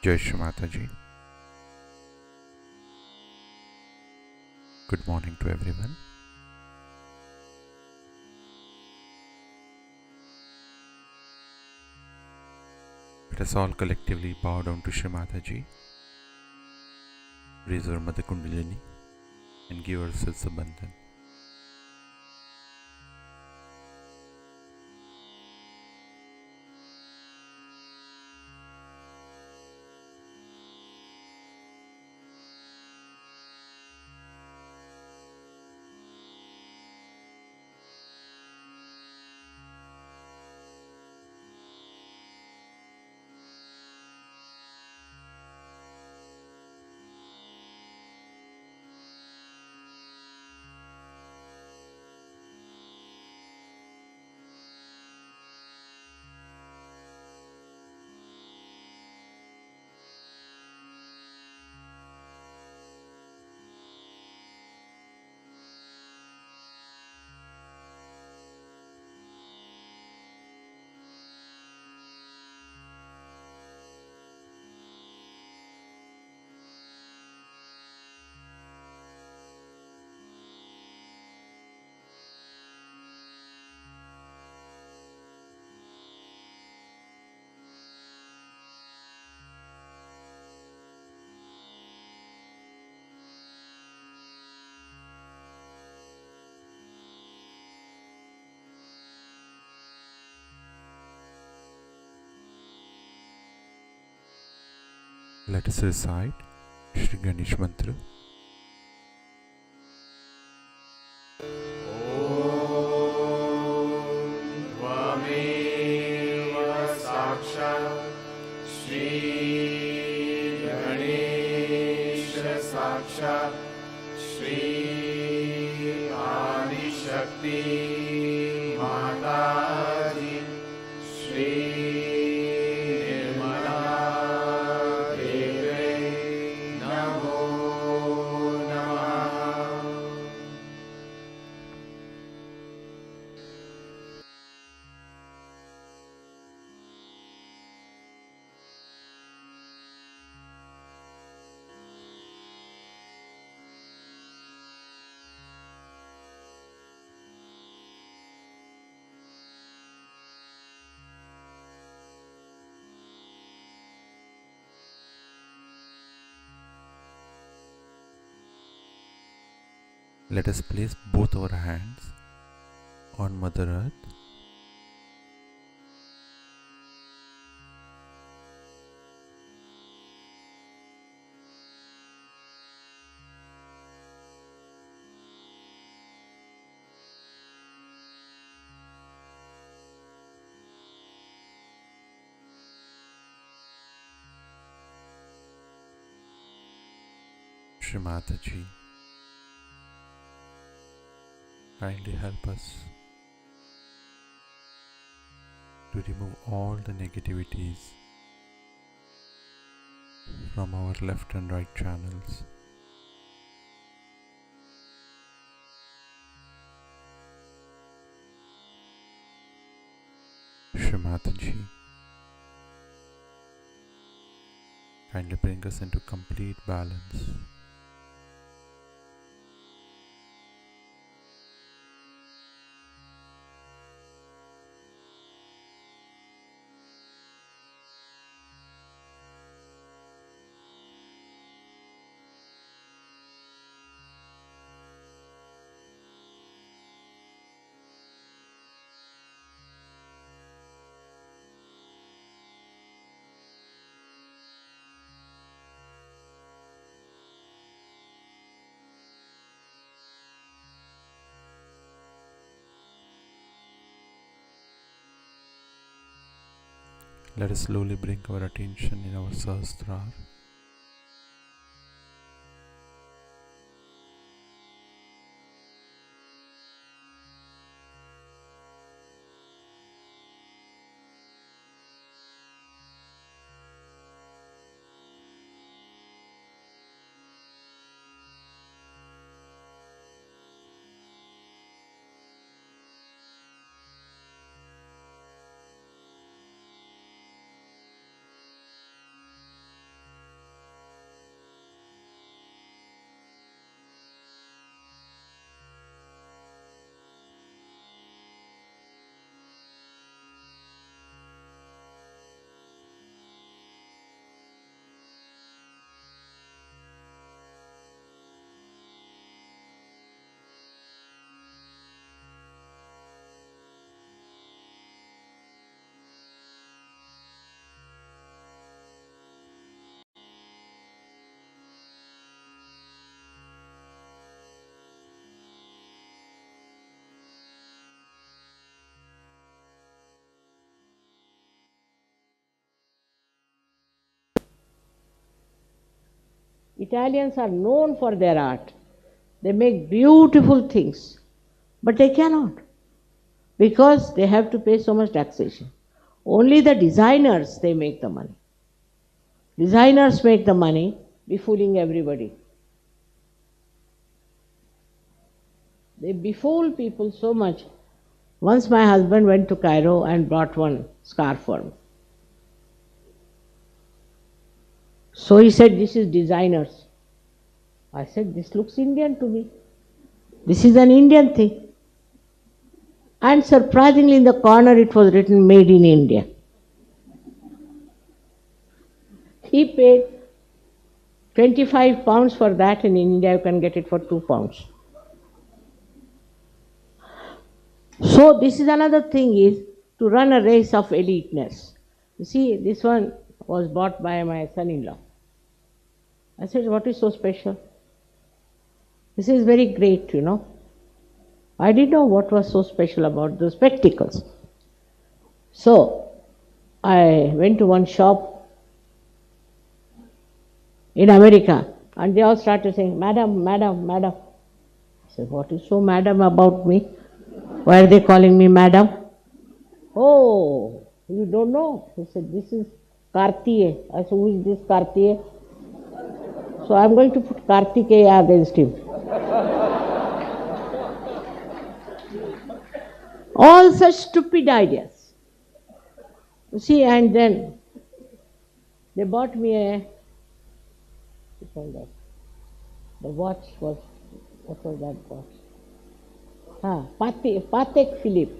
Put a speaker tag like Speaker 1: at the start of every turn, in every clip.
Speaker 1: Jai Shri Mataji. Good morning to everyone. Let us all collectively bow down to Shri Mataji, raise our Mother Kundalini and give ourselves a bandhan. Let us recite Shri Ganesh Mantra.
Speaker 2: साक्षात् श्री आदिशक्ति माताजी श्री निर्मला देवे नमो नमः।
Speaker 1: Let us place both our hands on Mother Earth. Shri Mataji, kindly help us to remove all the negativities from our left and right channels. Shri Mataji, kindly bring us into complete balance. Let us slowly bring our attention in our Sahasrara.
Speaker 3: Italians are known for their art. They make beautiful things, but they cannot because they have to pay so much taxation. Only the designers, they make the money. Designers make the money, befooling everybody. They befool people so much. Once my husband went to Cairo and brought one scarf for me. So he said, this is designers. I said, this looks Indian to me. This is an Indian thing. And surprisingly, in the corner it was written, made in India. He paid 25 pounds for that. In India you can get it for 2 pounds. So this is another thing, is to run a race of eliteness. You see, this one was bought by my son-in-law. I said, what is so special? This is very great, I didn't know what was so special about the spectacles. So, I went to one shop in America and they all started saying, Madam, Madam, Madam. I said, what is so madam about me? Why are they calling me madam? Oh, you don't know? He said, this is Kartiye. I said, who is this Kartiye? So I'm going to put Kartikeya against him. All such stupid ideas. You see, and then they bought me the watch was, what was that watch? Patek Philippe.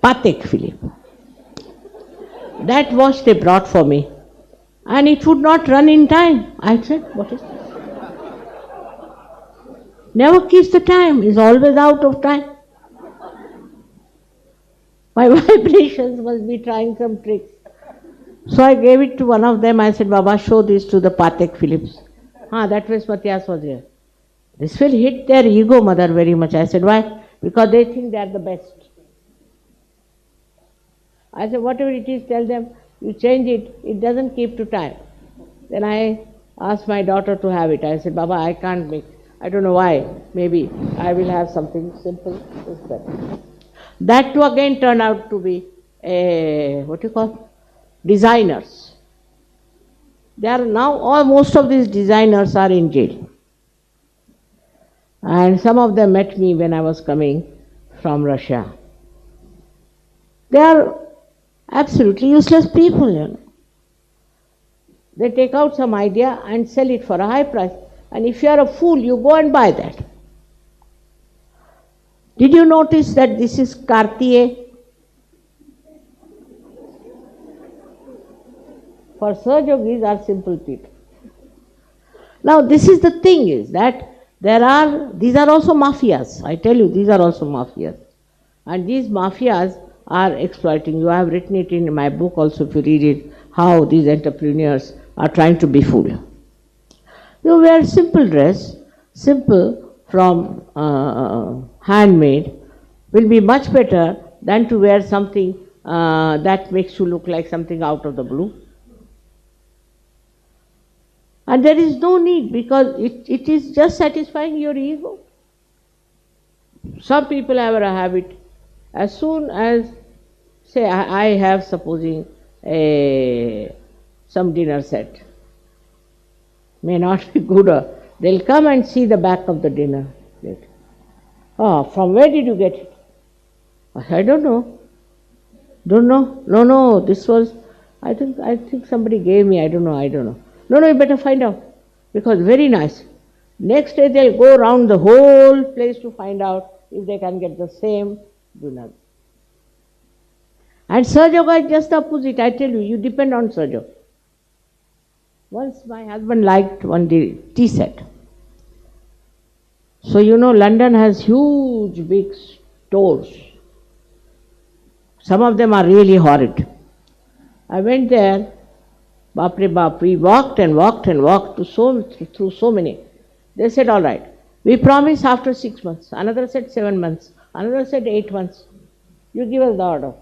Speaker 3: Patek Philippe. That watch they brought for me. And it would not run in time. I said, what is this? Never keeps the time, is always out of time. My vibrations must be trying some tricks. So I gave it to one of them. I said, Baba, show this to the Patek Philips. That was Matthias was here. This will hit their ego, mother, very much. I said, why? Because they think they are the best. I said, whatever it is, tell them, you change it, it doesn't keep to time. Then I asked my daughter to have it. I said, Baba, I can't make, I don't know why, maybe I will have something simple. That too again turned out to be designers. They are now, most of these designers are in jail. And some of them met me when I was coming from Russia. They are absolutely useless people, They take out some idea and sell it for a high price. And if you are a fool, you go and buy that. Did you notice that this is Cartier? For Sir Yogis are simple people. Now this is the thing is that these are also mafias. I tell you, these are also mafias. And these mafias are exploiting. You have written it in my book also, if you read it, how these entrepreneurs are trying to befool you. You wear simple dress, simple from handmade, will be much better than to wear something that makes you look like something out of the blue. And there is no need, because it is just satisfying your ego. Some people have a habit, as soon as, say, I have, supposing, some dinner set, may not be good, they'll come and see the back of the dinner plate. From where did you get it? I don't know. Don't know? No, this was, I think somebody gave me, I don't know. No, you better find out, because very nice. Next day they'll go around the whole place to find out if they can get the same dinner. And Sir Yoga is just the opposite, I tell you, you depend on Sir Yoga. Once my husband liked one tea set. So London has huge big stores. Some of them are really horrid. I went there, Bapre Bap, we walked and walked through so many. They said, all right, we promise after 6 months. Another said 7 months. Another said 8 months. You give us the order.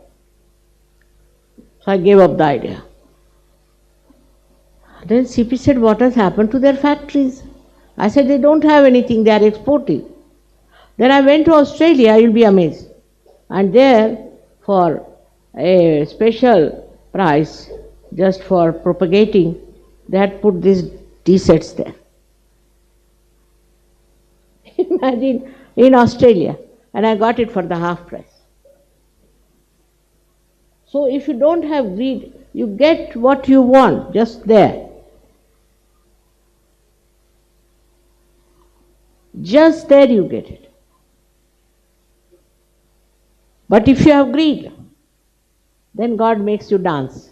Speaker 3: So I gave up the idea. Then CP said, what has happened to their factories? I said, they don't have anything, they are exporting. Then I went to Australia, you'll be amazed. And there, for a special price, just for propagating, they had put these tea sets there. Imagine, in Australia, and I got it for the half price. So if you don't have greed, you get what you want just there. Just there you get it. But if you have greed, then God makes you dance.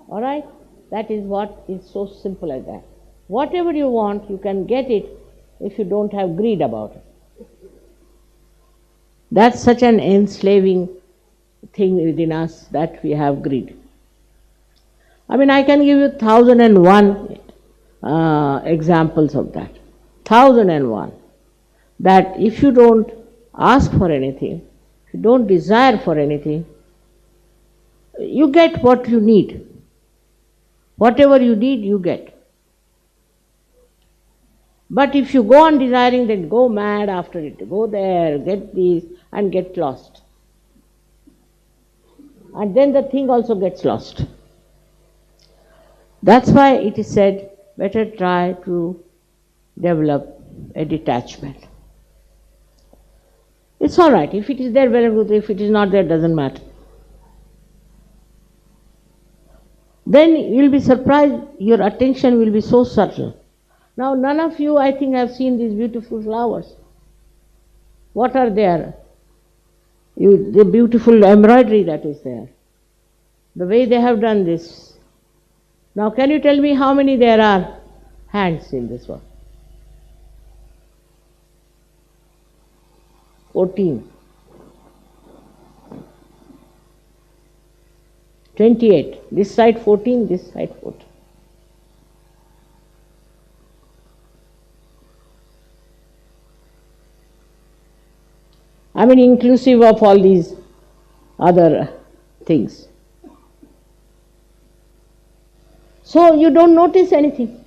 Speaker 3: All right? That is what is so simple as that. Whatever you want, you can get it if you don't have greed about it. That's such an enslaving thing within us, that we have greed. I mean, I can give you 1001 examples of that. 1001. That if you don't ask for anything, if you don't desire for anything, you get what you need. Whatever you need, you get. But if you go on desiring, then go mad after it. Go there, get this, and get lost. And then the thing also gets lost. That's why it is said, better try to develop a detachment. It's all right. If it is there, very good. If it is not there, doesn't matter. Then you will be surprised, your attention will be so subtle. Now, none of you, I think, have seen these beautiful flowers. What are there? The beautiful embroidery that is there. The way they have done this. Now, can you tell me how many there are hands in this one? 14. 28. This side 14, this side 14. I mean, inclusive of all these other things. So you don't notice anything.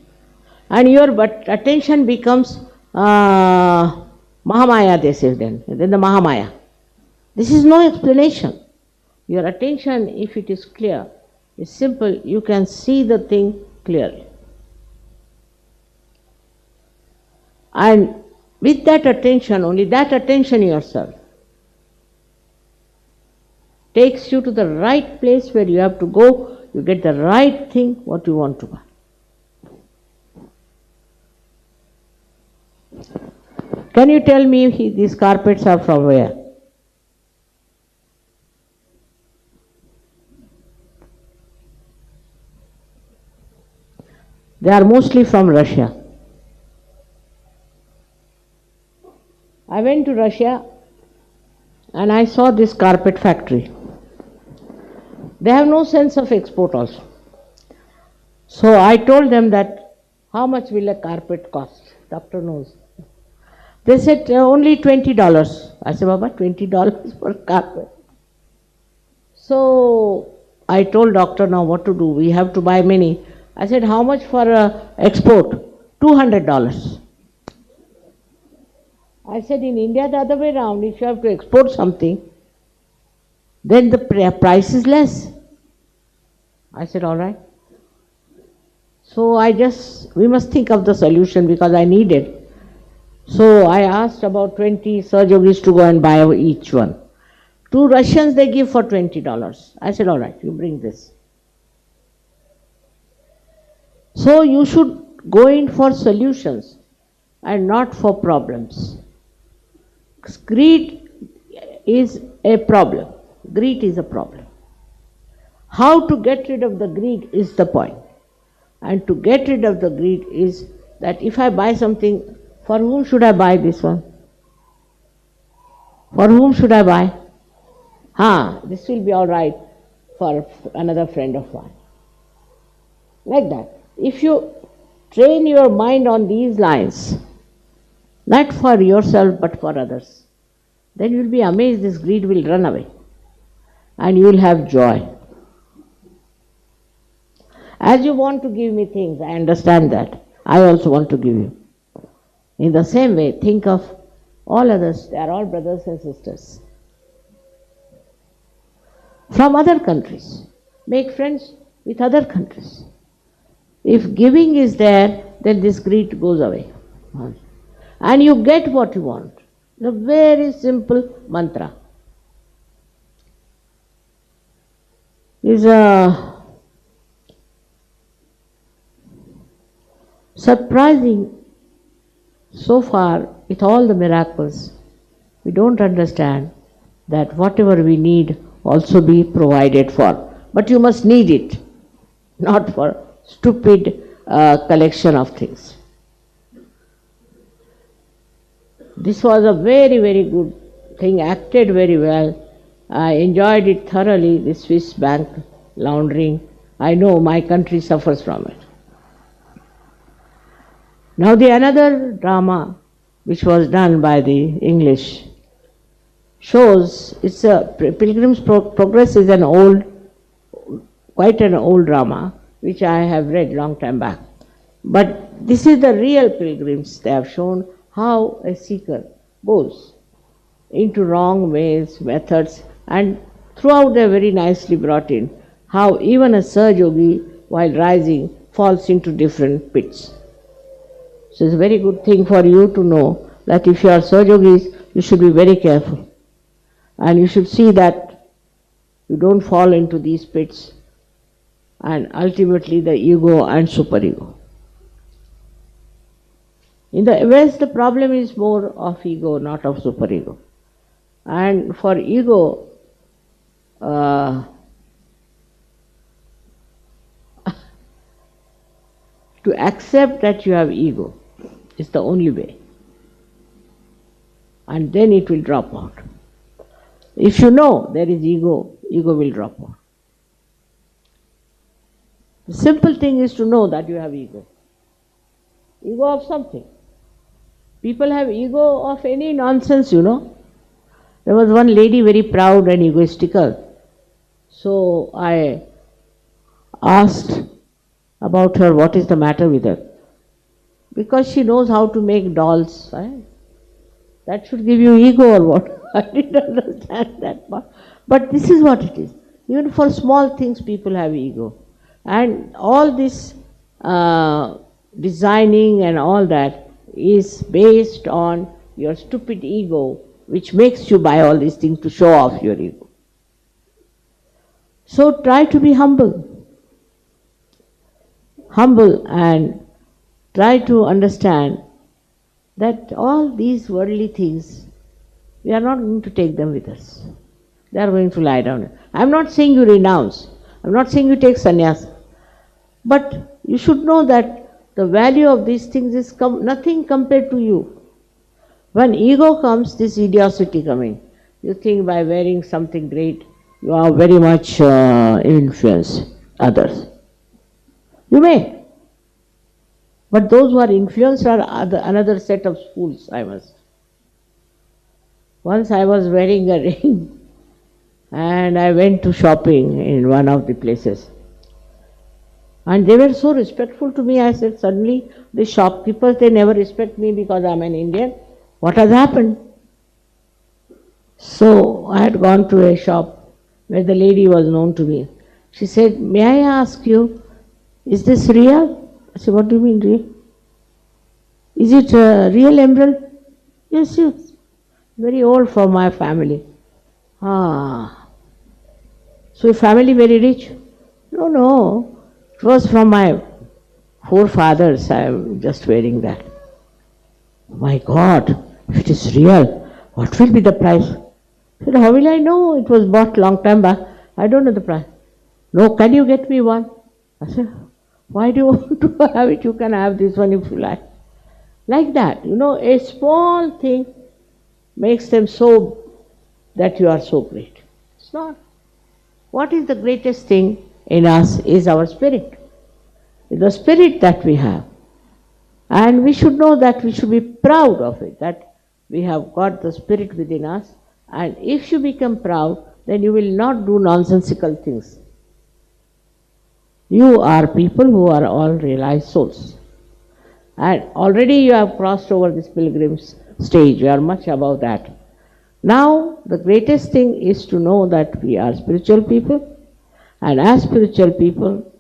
Speaker 3: And your attention becomes Mahamaya, they say then the Mahamaya. This is no explanation. Your attention, if it is clear, is simple, you can see the thing clearly. And with that attention, only that attention yourself, takes you to the right place where you have to go, you get the right thing, what you want to buy. Can you tell me these carpets are from where? They are mostly from Russia. I went to Russia and I saw this carpet factory. They have no sense of export also. So I told them that, how much will a carpet cost? Doctor knows. They said only $20. I said, Baba, $20 for carpet. So I told doctor, now what to do? We have to buy many. I said, how much for export? $200. I said, in India the other way around, if you have to export something, then the price is less. I said, all right. So we must think of the solution because I need it. So I asked about 20 Sahajogis to go and buy each one. 2 Russians they give for $20. I said, all right, you bring this. So you should go in for solutions and not for problems. Greed is a problem. Greed is a problem. How to get rid of the greed is the point. And to get rid of the greed is that if I buy something, for whom should I buy this one? For whom should I buy? This will be all right for another friend of mine. Like that. If you train your mind on these lines, not for yourself but for others, then you will be amazed this greed will run away and you will have joy. As you want to give me things, I understand that. I also want to give you. In the same way, think of all others, they are all brothers and sisters. From other countries, make friends with other countries. If giving is there, then this greed goes away. And you get what you want. The very simple mantra is surprising. So far, with all the miracles, we don't understand that whatever we need also be provided for. But you must need it, not for stupid collection of things. This was a very, very good thing, acted very well. I enjoyed it thoroughly, the Swiss bank laundering. I know my country suffers from it. Now the another drama which was done by the English shows, it's a Pilgrim's Progress is an old, quite an old drama which I have read long time back. But this is the real pilgrims. They have shown how a seeker goes into wrong ways, methods, and throughout they are very nicely brought in how even a Sahaja Yogi while rising falls into different pits. So it's a very good thing for you to know that if you are Sahaja Yogis, you should be very careful. And you should see that you don't fall into these pits and ultimately the ego and superego. In the West, the problem is more of ego, not of superego. And for ego, to accept that you have ego is the only way. And then it will drop out. If you know there is ego, ego will drop out. The simple thing is to know that you have ego. Ego of something. People have ego of any nonsense, you know. There was one lady very proud and egoistical. So I asked about her, what is the matter with her? Because she knows how to make dolls. Right? That should give you ego or what? I didn't understand that part. But this is what it is. Even for small things people have ego. And all this designing and all that is based on your stupid ego, which makes you buy all these things to show off your ego. So try to be humble. Humble and try to understand that all these worldly things, we are not going to take them with us. They are going to lie down. I am not saying you renounce. I am not saying you take sannyas. But you should know that the value of these things is nothing compared to you. When ego comes, this idiocy coming. You think by wearing something great, you are very much influence others. You may. But those who are influenced are another set of fools, I must. Once I was wearing a ring and I went to shopping in one of the places. And they were so respectful to me. I said, suddenly the shopkeepers, they never respect me because I'm an Indian. What has happened? So I had gone to a shop where the lady was known to me. She said, may I ask you, is this real? I said, what do you mean real? Is it a real emerald? Yes, yes. Very old for my family. Ah. So your family very rich? No, no. It was from my forefathers. I am just wearing that. My God, if it is real, what will be the price? I said, how will I know? It was bought long time back. I don't know the price. No, can you get me one? I said, why do you want to have it? You can have this one if you like. Like that, you know, a small thing makes them so that you are so great. It's not. What is the greatest thing in us is our spirit. It's the spirit that we have. And we should know that we should be proud of it, that we have got the spirit within us. And if you become proud, then you will not do nonsensical things. You are people who are all realized souls. And already you have crossed over this pilgrim's stage. You are much above that. Now, the greatest thing is to know that we are spiritual people. And as spiritual people,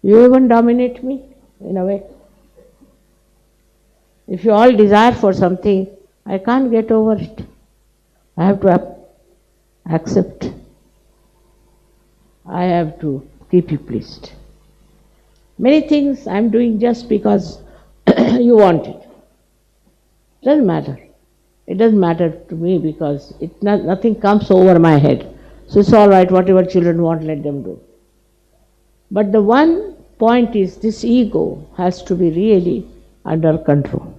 Speaker 3: you even dominate me in a way. If you all desire for something, I can't get over it. I have to accept. I have to keep you pleased. Many things I am doing just because you want it. Doesn't matter. It doesn't matter to me because nothing comes over my head. So it's all right, whatever children want, let them do. But the one point is this ego has to be really under control.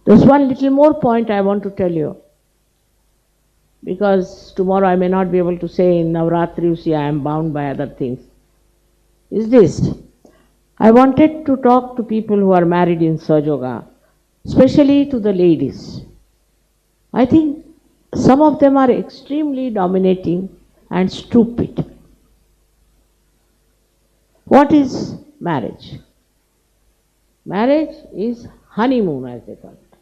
Speaker 3: There's one little more point I want to tell you. Because tomorrow I may not be able to say in Navratri, you see, I am bound by other things. Is this. I wanted to talk to people who are married in Sahaja, especially to the ladies. I think some of them are extremely dominating and stupid. What is marriage? Marriage is honeymoon, as they call it.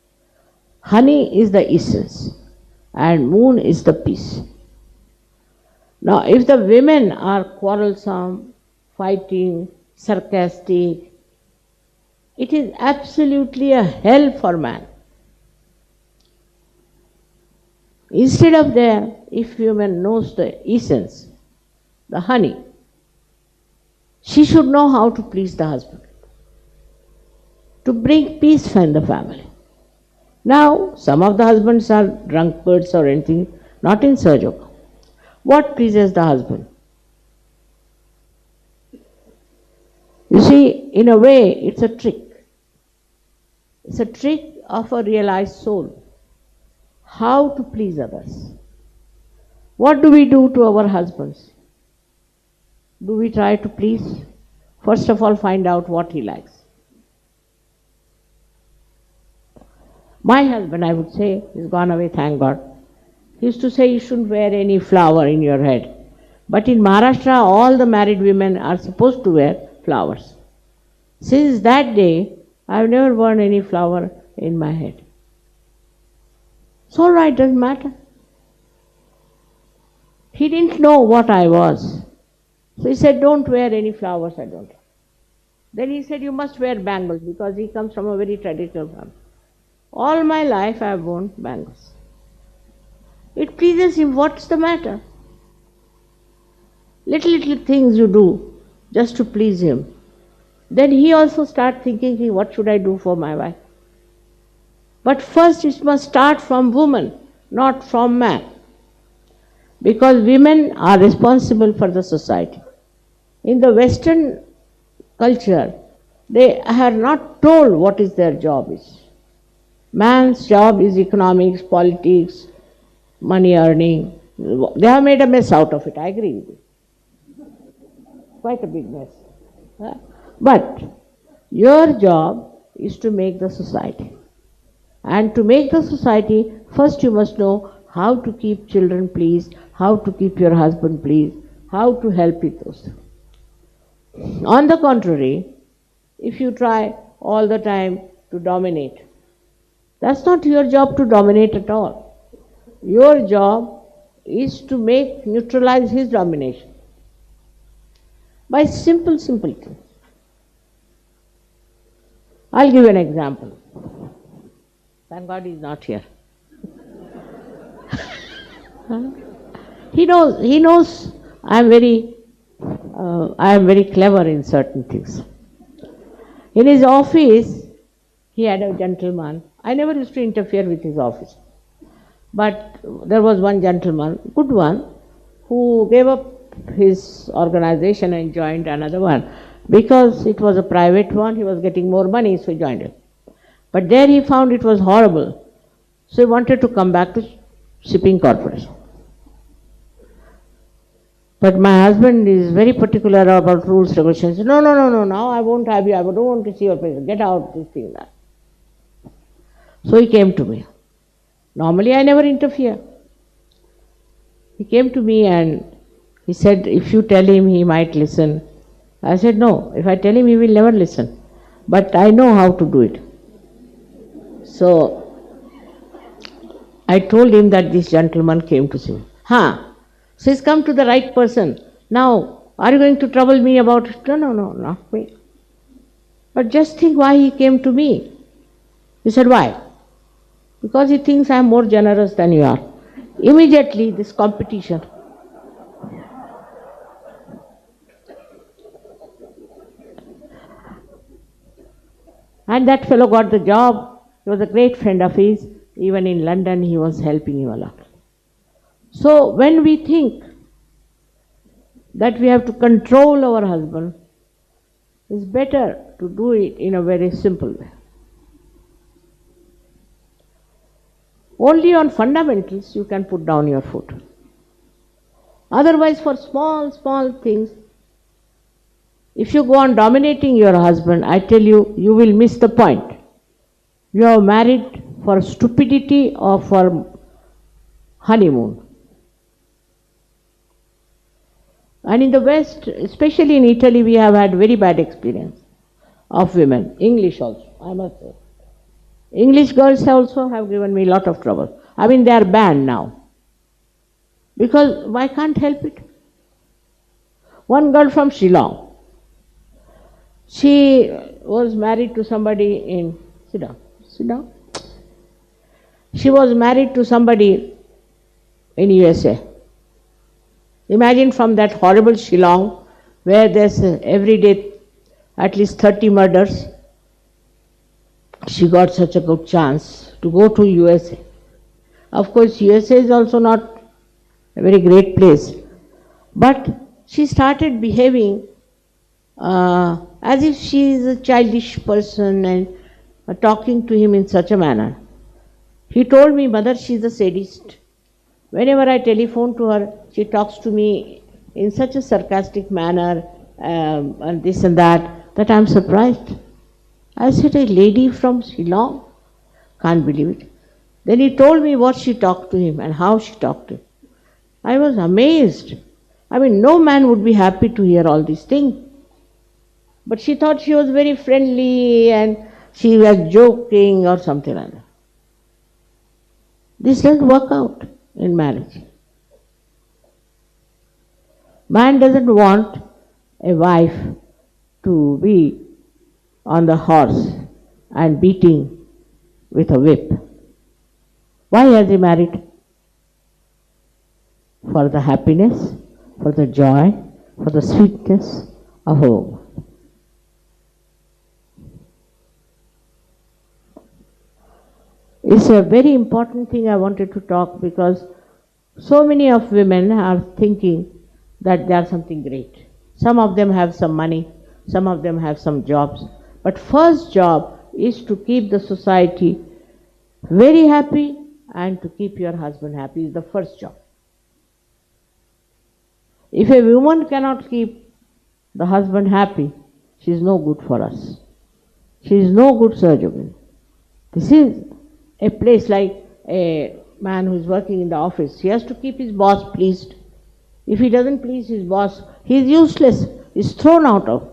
Speaker 3: Honey is the essence and moon is the peace. Now, if the women are quarrelsome, fighting, sarcastic, it is absolutely a hell for man. Instead of there, if woman knows the essence, the honey, she should know how to please the husband, to bring peace in the family. Now, some of the husbands are drunkards or anything, not in Sahaja. What pleases the husband? You see, in a way, it's a trick. It's a trick of a realized soul. How to please others. What do we do to our husbands? Do we try to please? First of all, find out what he likes. My husband, I would say, is gone away, thank God. He used to say you shouldn't wear any flower in your head. But in Maharashtra, all the married women are supposed to wear flowers. Since that day, I've never worn any flower in my head. It's all right, doesn't matter. He didn't know what I was. So he said, don't wear any flowers, I don't. Then he said, you must wear bangles, because he comes from a very traditional family. All my life I have worn bangles. It pleases him, what's the matter? Little things you do just to please him. Then he also starts thinking, what should I do for my wife? But first it must start from woman, not from man. Because women are responsible for the society. In the Western culture, they are not told what is their job is. Man's job is economics, politics, money earning. They have made a mess out of it, I agree with you. Quite a big mess. But your job is to make the society. And to make the society, first you must know how to keep children pleased, how to keep your husband pleased, how to help with those. On the contrary, if you try all the time to dominate, that's not your job to dominate at all. Your job is to neutralize his domination by simple things. I'll give an example. Thank God he's not here. He knows I am very clever in certain things. In his office, he had a gentleman. I never used to interfere with his office. But there was one gentleman, good one, who gave up his organization and joined another one. Because it was a private one, he was getting more money, so he joined it. But there he found it was horrible. So he wanted to come back to shipping corporation. But my husband is very particular about rules, regulations. No, now I won't have you, I don't want to see your face. Get out, this thing, that. So he came to me. Normally I never interfere. He came to me and he said, if you tell him, he might listen. I said, no, if I tell him, he will never listen. But I know how to do it. So I told him that this gentleman came to see me. So he's come to the right person. Now, are you going to trouble me about it? No, not me. But just think why he came to me. He said, why? Because he thinks I am more generous than you are. Immediately, this competition. And that fellow got the job. He was a great friend of his. Even in London, he was helping him a lot. So when we think that we have to control our husband, it's better to do it in a very simple way. Only on fundamentals you can put down your foot. Otherwise, for small things, If you go on dominating your husband, I tell you, you will miss the point. You are married for stupidity or for honeymoon. And in the West, especially in Italy, we have had very bad experience of women, English also, I must say. English girls also have given me a lot of trouble. I mean, they are banned now. Because why can't help it? One girl from Shillong, she was married to somebody in, sit down. She was married to somebody in USA. Imagine from that horrible Shillong, where there's every day at least 30 murders, she got such a good chance to go to USA. Of course, USA is also not a very great place, but she started behaving as if she is a childish person and talking to him in such a manner. He told me, Mother, she is a sadist. Whenever I telephone to her, she talks to me in such a sarcastic manner, and this and that I'm surprised. I said, a lady from Shillong? Can't believe it. Then he told me what she talked to him and how she talked to him. I was amazed. I mean, no man would be happy to hear all these things. But she thought she was very friendly and she was joking or something like that. This doesn't work out in marriage. Man doesn't want a wife to be on the horse and beating with a whip. Why has he married? For the happiness, for the joy, for the sweetness of home. It's a very important thing I wanted to talk, because so many of women are thinking that they are something great. Some of them have some money, some of them have some jobs. But first job is to keep the society very happy and to keep your husband happy is the first job. If a woman cannot keep the husband happy, she is no good for us. She is no good surgeon. This is a place like a man who is working in the office. He has to keep his boss pleased. If he doesn't please his boss, he is useless, he is thrown out of.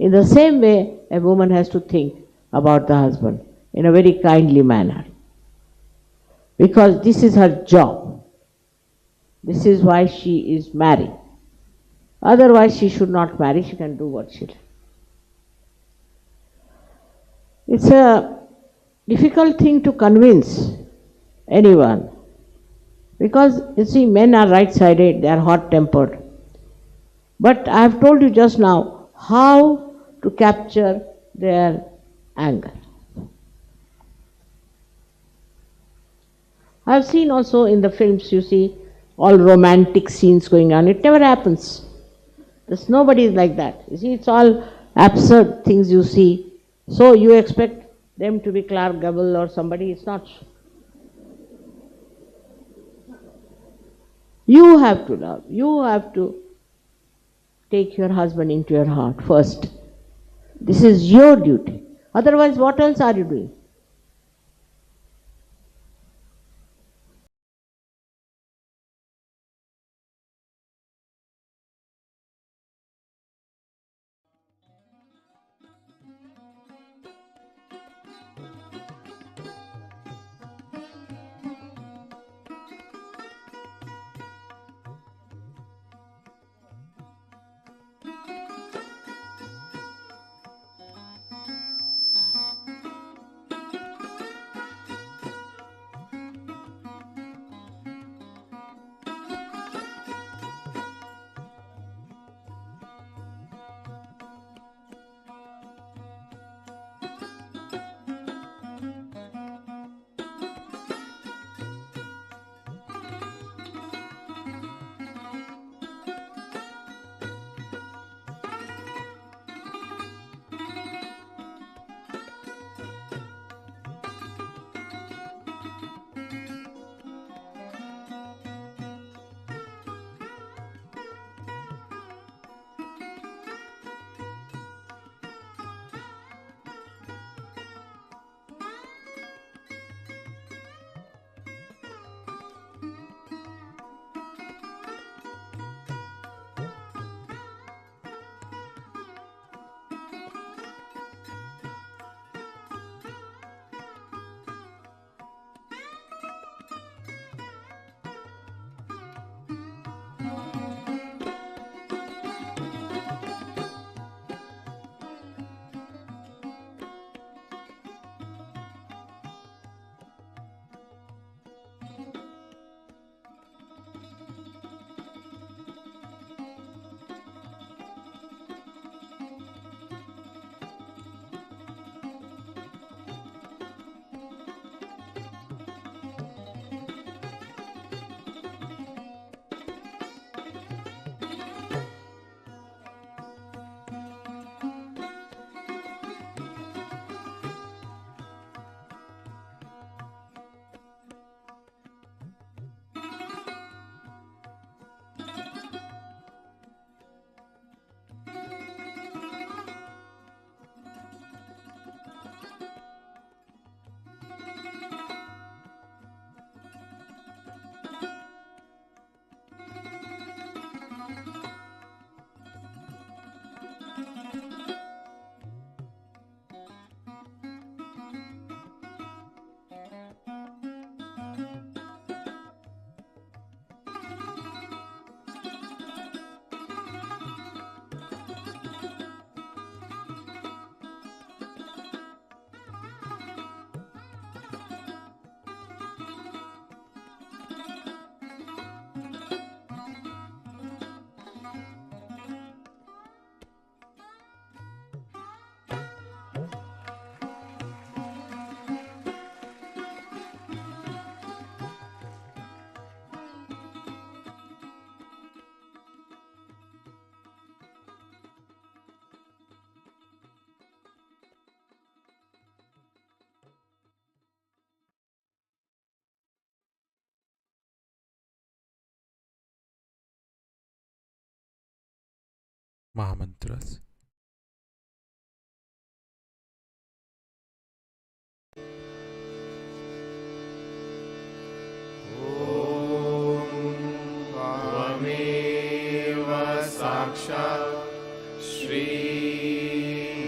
Speaker 3: In the same way, a woman has to think about the husband in a very kindly manner. Because this is her job. This is why she is married. Otherwise, she should not marry. She can do what she likes. It's a difficult thing to convince anyone. Because, you see, men are right-sided, they are hot-tempered. But I have told you just now how to capture their anger. I have seen also in the films, you see, all romantic scenes going on. It never happens. There's nobody like that. You see, it's all absurd things you see. So you expect them to be Clark Gable or somebody. It's not. You have to love. You have to take your husband into your heart first. This is your duty. Otherwise, what else are you doing?
Speaker 1: Mahamantras.
Speaker 2: त्वमेव साक्षात् श्री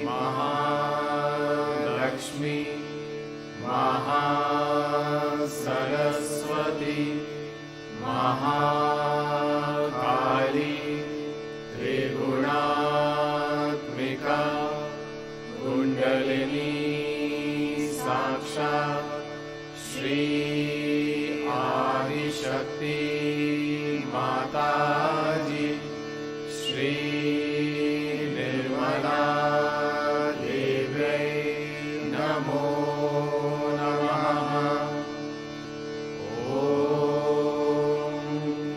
Speaker 2: महालक्ष्मी महासरस्वती महाकाली त्रिगुणात्मिका कुण्डलिनी साक्षात् श्री आदिशक्ति माताजी श्री निर्मला देव्यै नमो नमः। ॐ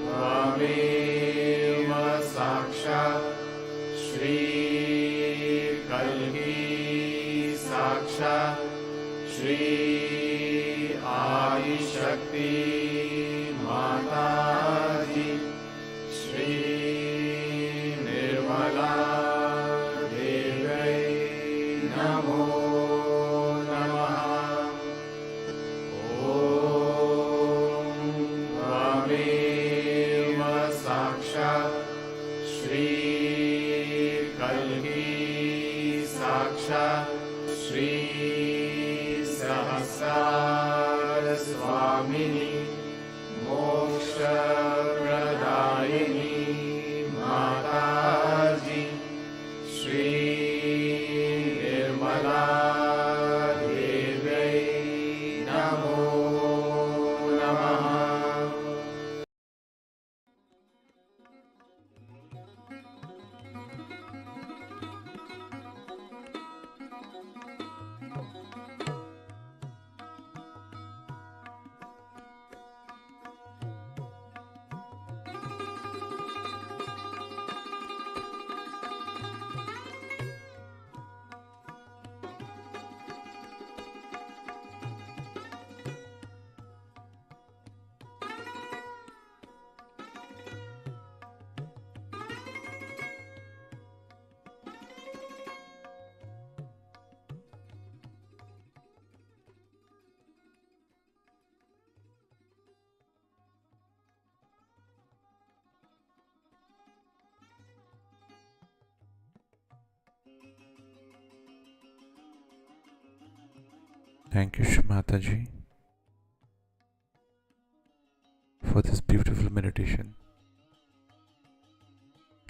Speaker 2: त्वमेव साक्षात् श्री कल्की साक्षात् श्री आदिशक्ति माताजी श्री निर्मला देव्यै नमो नमः। ॐ त्वमेव साक्षात् श्री कल्की साक्षात् श्री सहस्रार स्वामिनी मोक्षप्रदायिनी माताजी श्री निर्मला देव्यै नमो नमः।
Speaker 1: Thank you, Shri Mataji, for this beautiful meditation.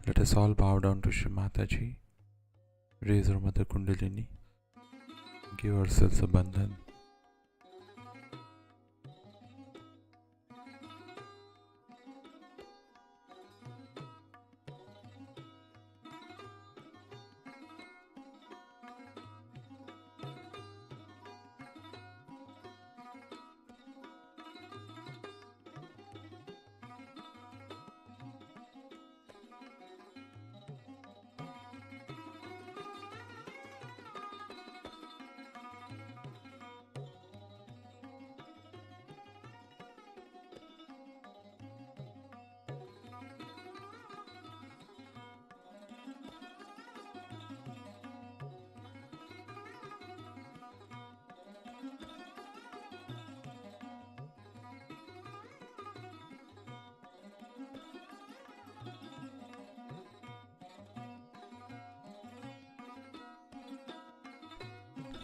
Speaker 1: Let us all bow down to Shri Mataji, raise our Mother Kundalini, give ourselves a bandhan.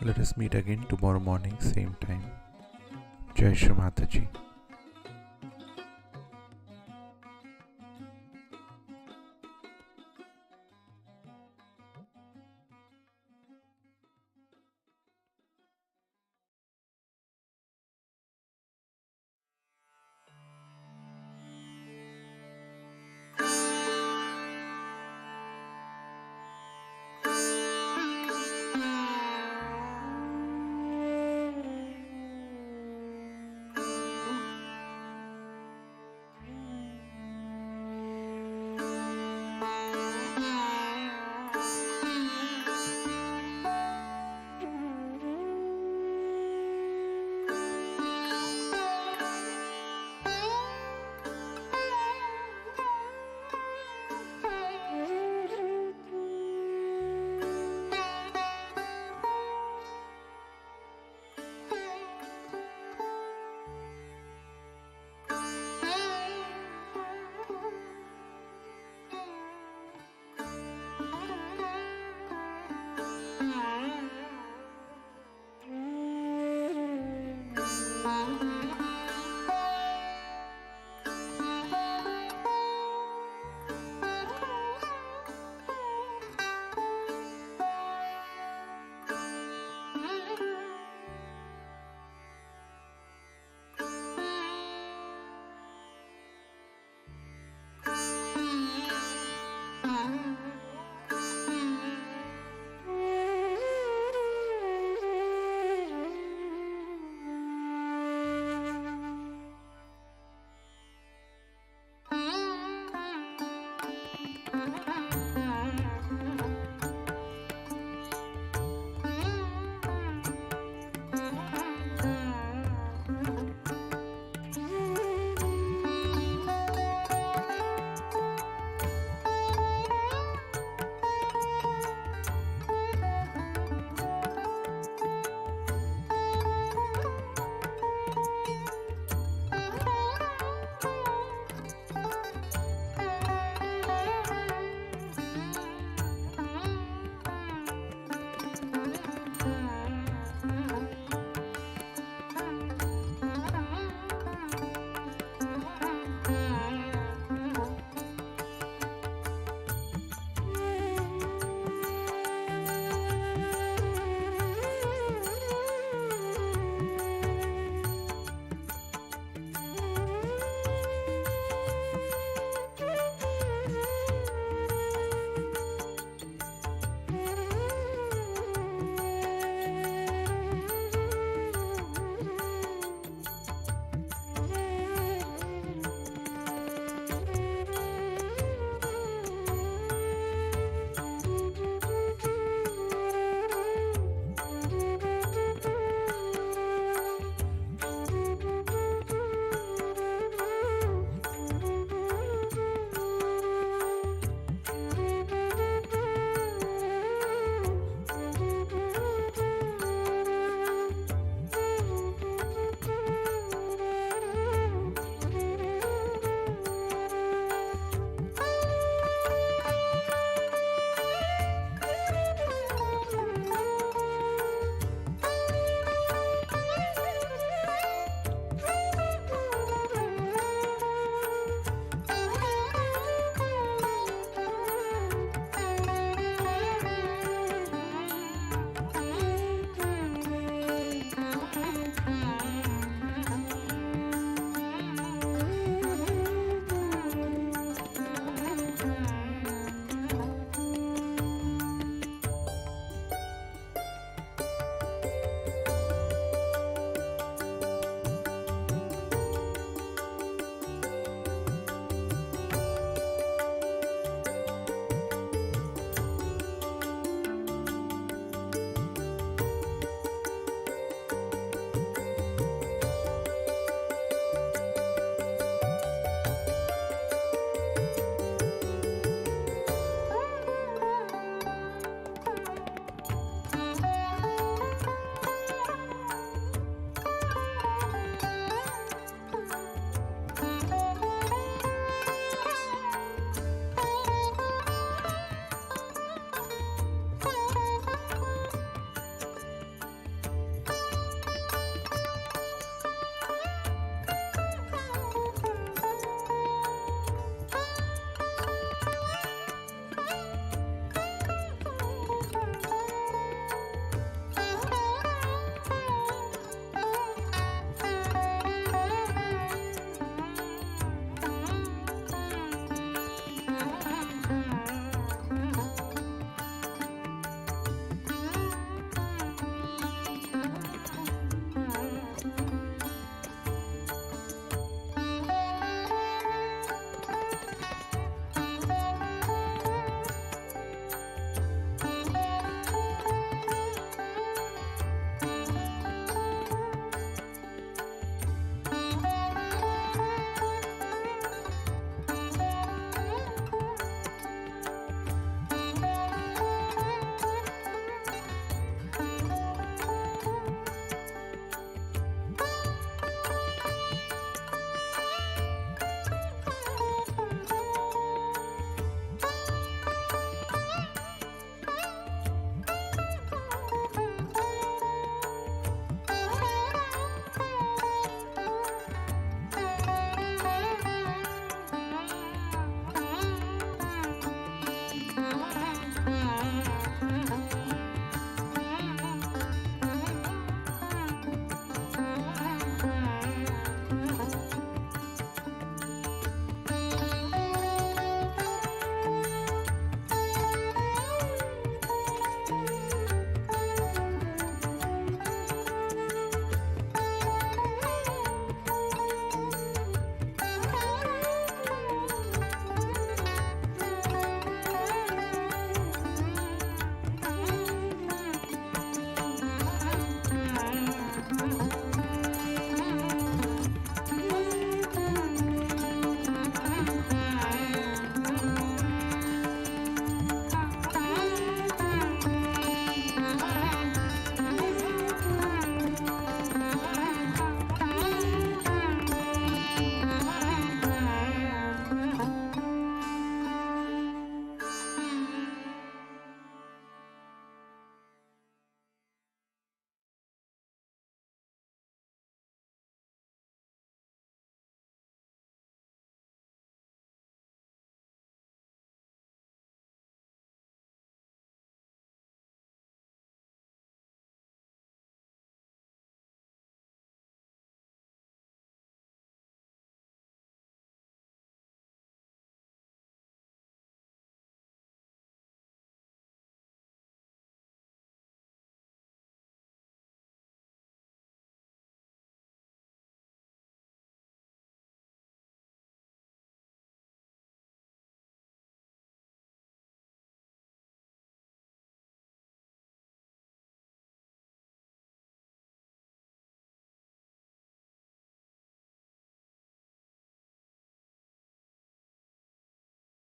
Speaker 1: Let us meet again tomorrow morning, same time. Jai Shri Mataji.